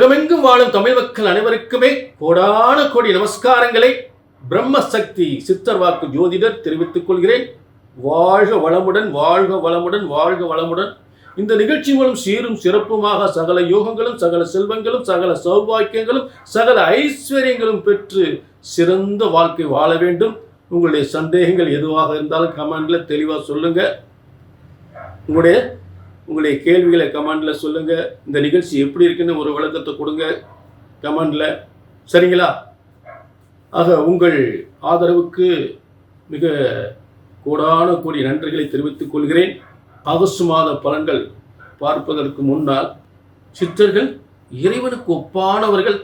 உலகமெங்கும் வாழும் தமிழ் மக்கள் அனைவருக்குமே கோடான கோடி நமஸ்காரங்களை பிரம்மசக்தி சித்தர் வாக்கு ஜோதிடர் தெரிவித்துக் கொள்கிறேன். வாழ்க வளமுடன், வாழ்க வளமுடன், வாழ்க வளமுடன். இந்த நிகழ்ச்சி மூலம் சீரும் சிறப்புமாக சகல யோகங்களும், சகல செல்வங்களும், சகல சௌபாக்கியங்களும், சகல ஐஸ்வர்யங்களும் பெற்று சிறந்த வாழ்க்கை வாழ வேண்டும். உங்களுடைய சந்தேகங்கள் எதுவாக இருந்தாலும் கமெண்ட்ல தெளிவாக சொல்லுங்க. உங்களுடைய கேள்விகளை கமெண்ட்ல சொல்லுங்க. இந்த நிகழ்ச்சி எப்படி இருக்குன்னு ஒரு விளக்கத்தை கொடுங்க கமெண்ட்ல, சரிங்களா? ஆக உங்கள் ஆதரவுக்கு மிக கோடான கோடி நன்றிகளை தெரிவித்துக் கொள்கிறேன். ஆகஸ்ட் மாத பலன்கள் பார்ப்பதற்கு முன்னால், சித்தர்கள் இறைவனுக்கு ஒப்பானவர்கள்,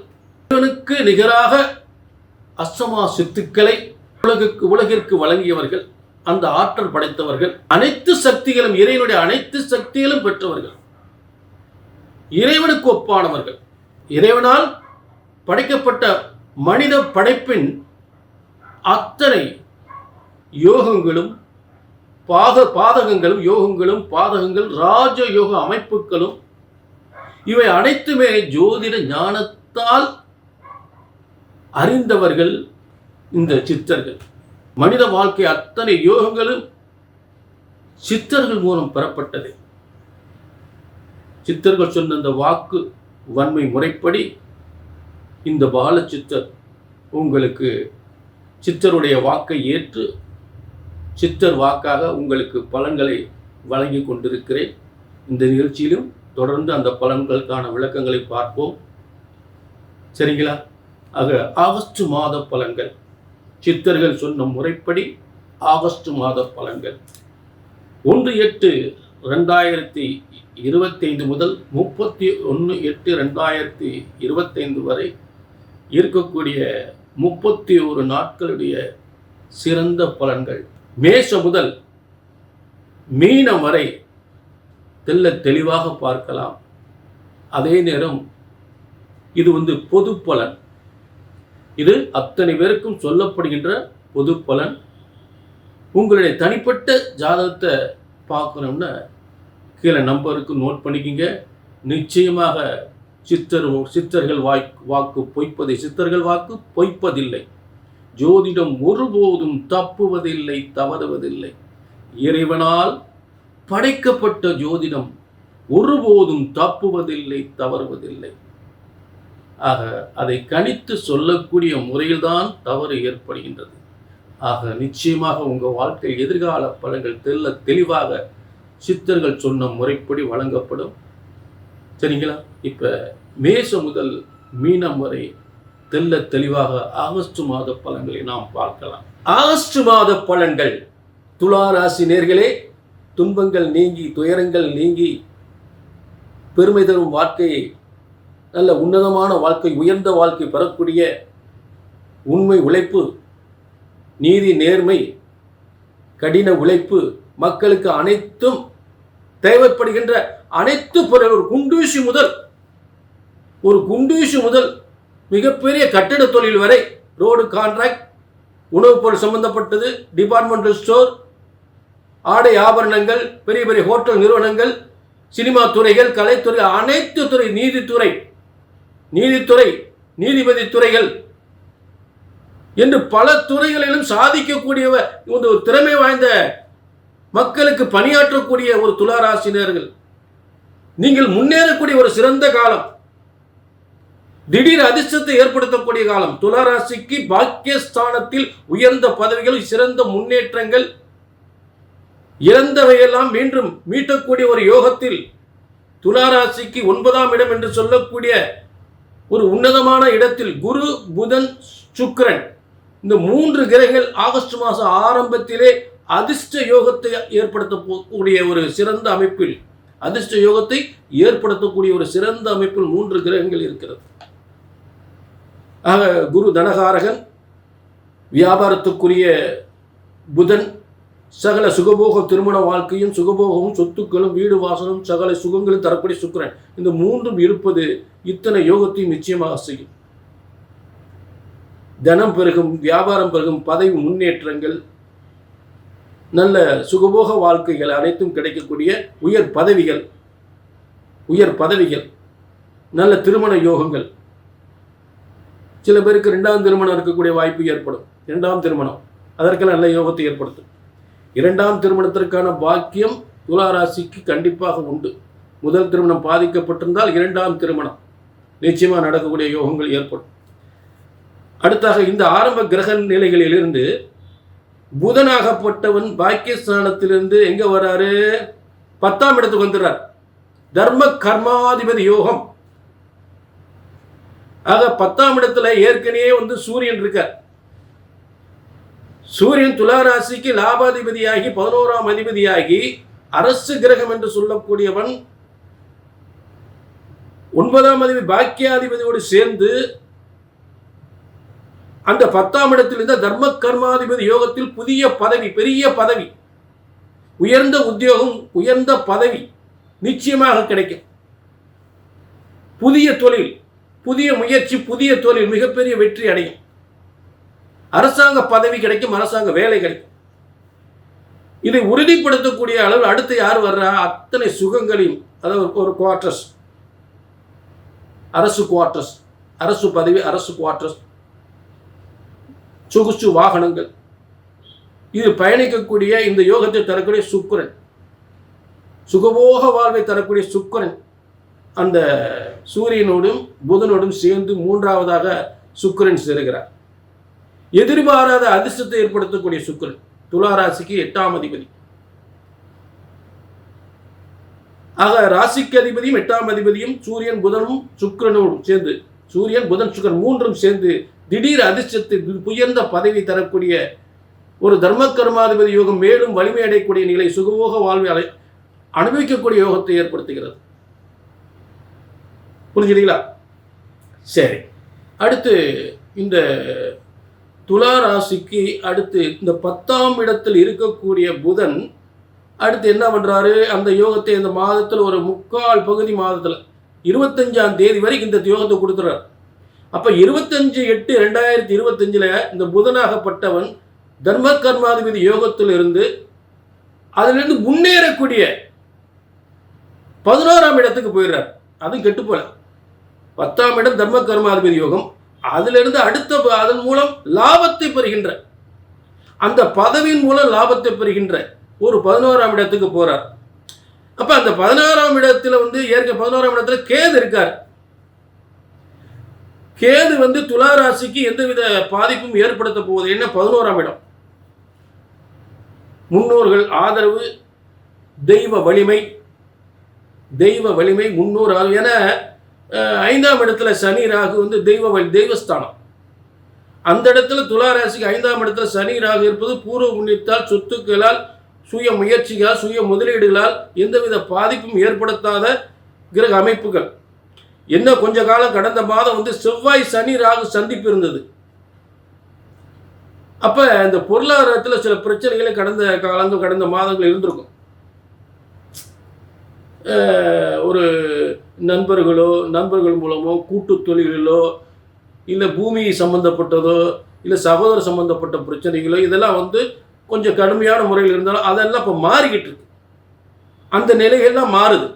இறைவனுக்கு நிகராக அஷ்டமா சித்துக்களை உலகிற்கு வழங்கியவர்கள், அந்த ஆற்றல் படைத்தவர்கள், அனைத்து சக்திகளும் இறைவனுடைய அனைத்து சக்திகளும் பெற்றவர்கள், இறைவனுக்கு ஒப்பானவர்கள். இறைவனால் படைக்கப்பட்ட மனித படைப்பின் அத்தனை யோகங்களும் பாதகங்களும், யோகங்களும் பாதகங்கள், ராஜ யோக அமைப்புகளும், இவை அனைத்துமே ஜோதிட ஞானத்தால் அறிந்தவர்கள் இந்த சித்தர்கள். மனித வாழ்க்கை அத்தனை யோகங்களும் சித்தர்கள் மூலம் பெறப்பட்டது. சித்தர்கள் சொன்ன இந்த வாக்கு வன்மை முறைப்படி இந்த பால சித்தர் உங்களுக்கு சித்தருடைய வாக்கை ஏற்று சித்தர் வாக்காக உங்களுக்கு பலன்களை வழங்கி கொண்டிருக்கிறேன். இந்த நிகழ்ச்சியிலும் தொடர்ந்து அந்த பலன்களுக்கான விளக்கங்களை பார்ப்போம், சரிங்களா? ஆக ஆகஸ்ட் மாத பலன்கள், சித்தர்கள் சொன்ன முறைப்படி ஆகஸ்ட் மாத பலன்கள் 1/8/2025 முதல் 31/8/2025 வரை இருக்கக்கூடிய 31 நாட்களுடைய சிறந்த பலன்கள். மேஷம் முதல் மீனம் வரை தெளிவாக பார்க்கலாம். அதே நேரம் இது பொது பலன். இது அத்தனை பேருக்கும் சொல்லப்படுகின்ற பொது பலன். உங்களுடைய தனிப்பட்ட ஜாதகத்தை பார்க்கணும்னா கீழே நம்பருக்கு நோட் பண்ணிக்கிங்க. நிச்சயமாக சித்தர்கள் வாக்கு பொய்ப்பதை, சித்தர்கள் வாக்கு பொய்ப்பதில்லை. ஜோதிடம் ஒருபோதும் தப்புவதில்லை, தவறுவதில்லை. இறைவனால் படைக்கப்பட்ட ஜோதிடம் ஒருபோதும் தப்புவதில்லை, தவறுவதில்லை. ஆக அதை கணித்து சொல்லக்கூடிய முறையில்தான் தவறு ஏற்படுகின்றது. ஆக நிச்சயமாக உங்கள் வாழ்க்கை எதிர்கால பலன்கள் தெளிவாக சித்தர்கள் சொன்ன முறைப்படி வழங்கப்படும், சரிங்களா? இப்போ மேஷம் முதல் மீனம் வரை தெளிவாக ஆகஸ்ட் மாத பலன்களை நாம் பார்க்கலாம். ஆகஸ்ட் மாத பலன்கள். துலா ராசி நேர்களே, துன்பங்கள் நீங்கி, துயரங்கள் நீங்கி, பெருமை தரும் வாழ்க்கையை, நல்ல உன்னதமான வாழ்க்கை, உயர்ந்த வாழ்க்கை பெறக்கூடிய உண்மை உழைப்பு, நீதி நேர்மை, கடின உழைப்பு, மக்களுக்கு அனைத்தும் தேவைப்படுகின்ற அனைத்து பொருள், ஒரு குண்டூசி முதல் மிகப்பெரிய கட்டிட தொழில் வரை, ரோடு கான்ட்ராக்ட், உணவுப் பொருள் சம்பந்தப்பட்டது, டிபார்ட்மெண்டல் ஸ்டோர், ஆடை ஆபரணங்கள், பெரிய பெரிய ஹோட்டல் நிறுவனங்கள், சினிமா துறைகள், கலைத்துறை, அனைத்து துறை, நீதித்துறை, நீதிபதி துறைகள் என்று பல துறைகளிலும் சாதிக்கக்கூடியவர், ஒரு திறமை வாய்ந்த மக்களுக்கு பணியாற்றக்கூடிய ஒரு துளாராசினியர்கள். நீங்கள் முன்னேறக்கூடிய ஒரு சிறந்த காலம், திடீர் அதிர்ஷ்டத்தை ஏற்படுத்தக்கூடிய காலம். துளாராசிக்கு பாக்கியஸ்தானத்தில் உயர்ந்த பதவிகள், சிறந்த முன்னேற்றங்கள், இழந்தவையெல்லாம் மீண்டும் மீட்டக்கூடிய ஒரு யோகத்தில், துளாராசிக்கு 9ஆம் இடம் என்று சொல்லக்கூடிய ஒரு உன்னதமான இடத்தில் குரு, புதன், சுக்கிரன், இந்த 3 கிரகங்கள் ஆகஸ்ட் மாதம் ஆரம்பத்திலே அதிர்ஷ்ட யோகத்தை ஏற்படுத்தக்கூடிய ஒரு சிறந்த அமைப்பில், அதிர்ஷ்ட யோகத்தை ஏற்படுத்தக்கூடிய ஒரு சிறந்த அமைப்பில் 3 கிரகங்கள் இருக்கிறது. ஆக குரு தனகாரகன், வியாபாரத்துக்குரிய புதன், சகல சுகபோக திருமண வாழ்க்கையும், சுகபோகமும், சொத்துக்களும், வீடு வாசலும், சகல சுகங்களும் தரக்கூடிய சுக்கிரன், இந்த 3ம் இருப்பது இத்தனை யோகத்தையும் நிச்சயமாக செய்யும். தனம் பெருகும், வியாபாரம் பெருகும், பதவி முன்னேற்றங்கள், நல்ல சுகபோக வாழ்க்கைகள் அனைத்தும் கிடைக்கக்கூடிய உயர் பதவிகள், நல்ல திருமண யோகங்கள். சில பேருக்கு 2ஆம் திருமணம் இருக்கக்கூடிய வாய்ப்பு ஏற்படும். 2ஆம் திருமணம் அதற்கெல்லாம் நல்ல யோகத்தை ஏற்படுத்தும். 2ஆம் திருமணத்திற்கான பாக்கியம் துலா ராசிக்கு கண்டிப்பாக உண்டு. முதல் திருமணம் பாதிக்கப்பட்டிருந்தால் 2ஆம் திருமணம் நிச்சயமாக நடக்கக்கூடிய யோகங்கள் ஏற்படும். அடுத்தாக இந்த ஆரம்ப கிரக நிலைகளிலிருந்து புதனாகப்பட்டவன் பாக்கியஸ்தானத்திலிருந்து எங்க வராரு? 10ஆம் இடத்துக்கு வந்துடுறார். தர்ம கர்மாதிபதி யோகம். ஆக 10ஆம் இடத்துல ஏற்கனவே சூரியன் இருக்கார். சூரியன் துலா ராசிக்கு லாபாதிபதியாகி 11ஆம் அதிபதியாகி அரசு கிரகம் என்று சொல்லக்கூடியவன் 9ஆம் அதிபதி பாக்கியாதிபதியோடு சேர்ந்து அந்த 10ஆம் இடத்தில் இருந்த தர்ம கர்மாதிபதி யோகத்தில் புதிய பதவி, பெரிய பதவி, உயர்ந்த உத்தியோகம், உயர்ந்த பதவி நிச்சயமாக கிடைக்கும். புதிய தொழில், புதிய முயற்சி, புதிய தொழில் மிகப்பெரிய வெற்றி அடையும். அரசாங்க பதவி கிடைக்கும், அரசாங்க வேலை கிடைக்கும். இதை உறுதிப்படுத்தக்கூடிய அளவில் அடுத்து யார் வர்றா? அத்தனை சுகங்களையும், அதாவது ஒரு குவார்டர்ஸ், அரசு குவார்டர்ஸ், அரசு பதவி, அரசு குவார்டர்ஸ், சொகுசு வாகனங்கள், இது பயணிக்கக்கூடிய இந்த யோகத்தை தரக்கூடிய சுக்கிரன், சுகபோக வாழ்வை தரக்கூடிய சுக்கிரன் அந்த சூரியனோடும் புதனோடும் சேர்ந்து 3ஆவதாக சுக்கிரன் சேருகிறார். எதிர்பாராத அதிர்ஷ்டத்தை ஏற்படுத்தக்கூடிய சுக்கிரன் துலா ராசிக்கு 8ஆம் அதிபதி. ஆக ராசிக்கு அதிபதியும் 8ஆம் அதிபதியும் சூரியன் புதனும் சுக்கிரனோடும் சேர்ந்து, சூரியன் புதன் சுக்கிரன் மூன்றும் சேர்ந்து திடீர் அதிர்ஷ்டத்தை, உயர்ந்த பதவி தரக்கூடிய ஒரு தர்ம கர்மாதிபதி யோகம், மேலும் வலிமை அடையக்கூடிய நிலை, சுகபோக வாழ்வை அனுபவிக்கக்கூடிய யோகத்தை ஏற்படுத்துகிறது. புரிஞ்சுங்களா? சரி, அடுத்து இந்த துலா ராசிக்கு அடுத்து இந்த 10ஆம் இடத்தில் இருக்கக்கூடிய புதன் அடுத்து என்ன பண்றாரு? அந்த யோகத்தை இந்த மாதத்தில் ஒரு 3/4 பகுதி மாதத்தில் 25ஆம் தேதி வரைக்கும் இந்த யோகத்தை கொடுத்துறாரு. அப்ப 25/8/2025 இந்த புதனாகப்பட்டவன் தர்ம கர்மாதிபதி யோகத்தில் இருந்து அதிலிருந்து முன்னேறக்கூடிய 11ஆம் இடத்துக்கு போயிடுறார். அதுவும் கெட்டு போல. 10ஆம் இடம் தர்ம கர்மாதிபதி யோகம், அதிலிருந்து அடுத்த அதன் மூலம் லாபத்தை பெறுகின்ற, அந்த பதவியின் மூலம் லாபத்தை பெறுகின்ற ஒரு 11ஆம் இடத்துக்கு போறார். அப்ப அந்த 16ஆம் இடத்துல ஏற்க 11ஆம் இடத்துல கேது இருக்கார். கேது துலா ராசிக்கு எந்தவித பாதிப்பும் ஏற்படுத்த போவது என்ன? 11ஆம் இடம் முன்னோர்கள் ஆதரவு, தெய்வ வலிமை, முன்னோர் ஆதரவு என 5ஆம் இடத்துல சனி ராகு தெய்வஸ்தானம். அந்த இடத்துல துலா ராசிக்கு 5ஆம் இடத்துல சனி ராகு இருப்பது பூர்வ புண்ணியத்தால், சொத்துக்களால், சுய முயற்சிகளால், சுய முதலீடுகளால் எந்தவித பாதிப்பும் ஏற்படுத்தாத கிரக அமைப்புகள். என்ன கொஞ்ச காலம் கடந்த மாதம் செவ்வாய் சனி ராகு சந்திப்பு இருந்தது. அப்ப இந்த பொருளாதாரத்தில் சில பிரச்சனைகளை கடந்த மாதங்கள் இருந்திருக்கும். ஒரு நண்பர்கள் மூலமோ, கூட்டு தொழில்களோ, இல்லை பூமி சம்பந்தப்பட்டதோ, இல்லை சகோதர சம்பந்தப்பட்ட பிரச்சனைகளோ, இதெல்லாம் கொஞ்சம் கடுமையான முறையில் இருந்தாலும் அதெல்லாம் இப்போ மாறிக்கிட்டு இருக்கு. அந்த நிலைகள்லாம் மாறுது.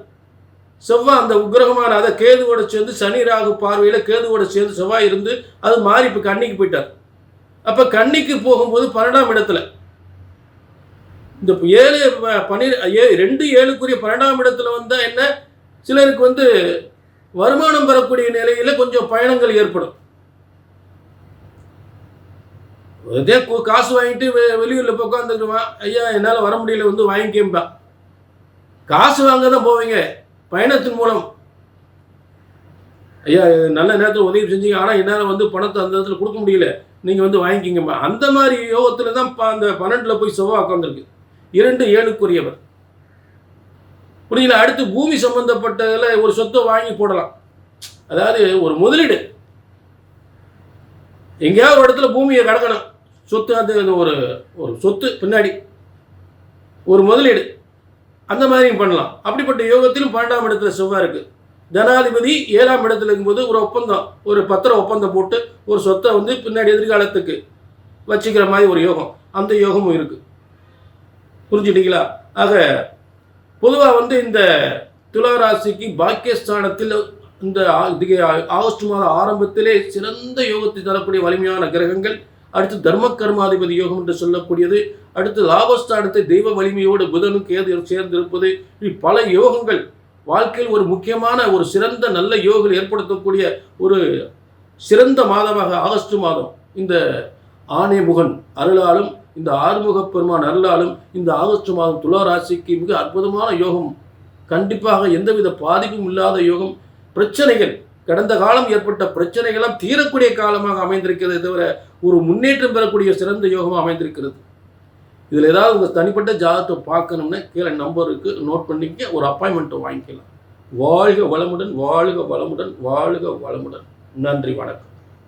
செவ்வாய் அந்த உக்கிரகமான அதை கேதுவோட சேர்ந்து சனி ராகு பார்வையில் கேதுவோட சேர்ந்து செவ்வாய் இருந்து அது மாறி இப்போ கன்னிக்கு போயிட்டார். அப்போ கன்னிக்கு போகும்போது 12ஆம் இடத்துல இந்த 2/7 12ஆம் இடத்துல வந்தால் என்ன, சிலருக்கு வருமானம் பெறக்கூடிய நிலையில் கொஞ்சம் பயணங்கள் ஏற்படும். அதே காசு வாங்கிட்டு வெளியூரில் போய் உட்காந்துக்குவான், ஐயா என்னால் வர முடியல வாங்கிக்கேன்பா. காசு வாங்க தான் போவீங்க பயணத்தின் மூலம். ஐயா நல்ல நேரத்தில் உதவி செஞ்சீங்க, ஆனால் என்னால் பணத்தை அந்த இடத்துல கொடுக்க முடியல, நீங்கள் வாங்கிக்கிங்கம்மா. அந்த மாதிரி யோகத்தில் தான் அந்த 12ல் போய் செவ்வாய் உட்காந்துருக்கு. 2/7 புரியல. அடுத்து பூமி சம்பந்தப்பட்டதில் ஒரு சொத்தை வாங்கி போடலாம். அதாவது ஒரு முதலீடு, எங்கேயாவது ஒரு இடத்துல பூமியை கிடக்கணும், சொத்து, அது ஒரு சொத்து பின்னாடி ஒரு முதலீடு, அந்த மாதிரியும் பண்ணலாம். அப்படிப்பட்ட யோகத்திலும் 12ஆம் இடத்துல செவ்வாய் இருக்கு. ஜனாதிபதி 7ஆம் இடத்துல இருக்கும்போது ஒரு ஒப்பந்தம், ஒரு பத்திர ஒப்பந்தம் போட்டு ஒரு சொத்தை பின்னாடி எதிர்காலத்துக்கு வச்சுக்கிற மாதிரி ஒரு யோகம், அந்த யோகமும் இருக்கு. புரிஞ்சுட்டீங்களா? ஆக பொதுவாக இந்த துலா ராசிக்கு பாக்கியஸ்தானத்தில் இந்த ஆகஸ்ட் மாத ஆரம்பத்திலே சிறந்த யோகத்தை தரக்கூடிய வலிமையான கிரகங்கள். அடுத்து தர்ம கர்மாதிபதி யோகம் என்று சொல்லக்கூடியது. அடுத்து லாபஸ்தானத்தை தெய்வ வலிமையோடு புதனும் கேது சேர்ந்திருப்பது. பல யோகங்கள் வாழ்க்கையில் ஒரு முக்கியமான ஒரு சிறந்த நல்ல யோகம் ஏற்படுத்தக்கூடிய ஒரு சிறந்த மாதமாக ஆகஸ்ட் மாதம் இந்த ஆணைமுகன் அருளாலும் இந்த ஆறுமுக பெருமான் அருளாலும் இந்த ஆகஸ்ட் மாதம் துலா ராசிக்கு மிக அற்புதமான யோகம். கண்டிப்பாக எந்தவித பாதிப்பும் இல்லாத யோகம். பிரச்சனைகள் கடந்த காலம் ஏற்பட்ட பிரச்சனைகளும் தீரக்கூடிய காலமாக அமைந்திருக்கிறது தவிர ஒரு முன்னேற்றம் பெறக்கூடிய சிறந்த யோகமாக அமைந்திருக்கிறது. இதில் ஏதாவது உங்கள் தனிப்பட்ட ஜாதகத்தை பார்க்கணும்னா கீழே நம்பருக்கு நோட் பண்ணிக்க, ஒரு அப்பாயின்மெண்ட்டை வாங்கிக்கலாம். வாழ்க வளமுடன், வாழ்க வளமுடன், வாழ்க வளமுடன். நன்றி, வணக்கம்.